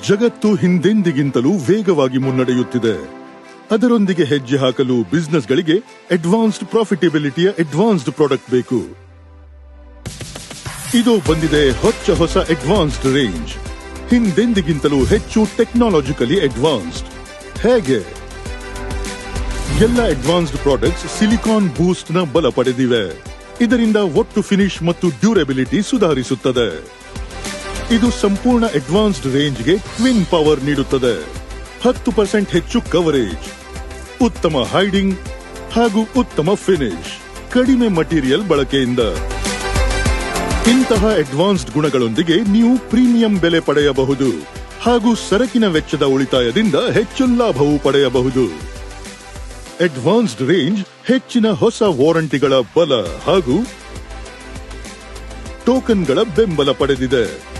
ಜಗತ್ತು ಹಿಂದೆಂದಿಗಿಂತಲೂ ವೇಗವಾಗಿ ಮುನ್ನಡೆಯುತ್ತಿದೆ. ಅದರೊಂದಿಗೆ ಹೆಜ್ಜೆ ಹಾಕಲು ಬಿಸಿನೆಸ್ಗಳಿಗೆ ಅಡ್ವಾನ್ಸ್ಡ್ ಪ್ರಾಫಿಟಬಿಲಿಟಿಯ ಅಡ್ವಾನ್ಸ್ಡ್ ಪ್ರಾಡಕ್ಟ್ ಬೇಕು. ಇದು ಬಂದಿದೆ ಹೊಸ ಅಡ್ವಾನ್ಸ್ಡ್ ರೇಂಜ್. ಹಿಂದೆಂದಿಗಿಂತಲೂ ಹೆಚ್ಚು ಟೆಕ್ನಾಲಜಿಕಲಿ ಅಡ್ವಾನ್ಸ್ಡ್. ಹೇಗೆ? ಎಲ್ಲ ಅಡ್ವಾನ್ಸ್ಡ್ ಪ್ರಾಡಕ್ಟ್ಸ್ ಸಿಲಿಕಾನ್ ಬೂಸ್ಟ್ ನ ಬಲ ಪಡೆದಿವೆ. ಇದರಿಂದ ಒಟ್ಟು ಫಿನಿಶ್ ಮತ್ತು ಡ್ಯೂರಬಿಲಿಟಿ ಸುಧಾರಿಸುತ್ತದೆ. ಇದು ಸಂಪೂರ್ಣ ಅಡ್ವಾನ್ಸ್ಡ್ ರೇಂಜ್ಗೆ ಟ್ವಿನ್ ಪವರ್ ನೀಡುತ್ತದೆ. 10% ಹೆಚ್ಚು ಕವರೇಜ್, ಉತ್ತಮ ಹೈಡಿಂಗ್ ಹಾಗೂ ಉತ್ತಮ ಫಿನಿಶ್, ಕಡಿಮೆ ಮಟೀರಿಯಲ್ ಬಳಕೆಯಿಂದ. ಇಂತಹ ಅಡ್ವಾನ್ಸ್ಡ್ ಗುಣಗಳೊಂದಿಗೆ ನೀವು ಪ್ರೀಮಿಯಂ ಬೆಲೆ ಪಡೆಯಬಹುದು ಹಾಗೂ ಸರಕಿನ ವೆಚ್ಚದ ಉಳಿತಾಯದಿಂದ ಹೆಚ್ಚು ಲಾಭವೂ ಪಡೆಯಬಹುದು. ಅಡ್ವಾನ್ಸ್ಡ್ ರೇಂಜ್ ಹೆಚ್ಚಿನ ಹೊಸ ವಾರಂಟಿಗಳ ಬಲ ಹಾಗೂ ಟೋಕನ್ಗಳ ಬೆಂಬಲ ಪಡೆದಿದೆ.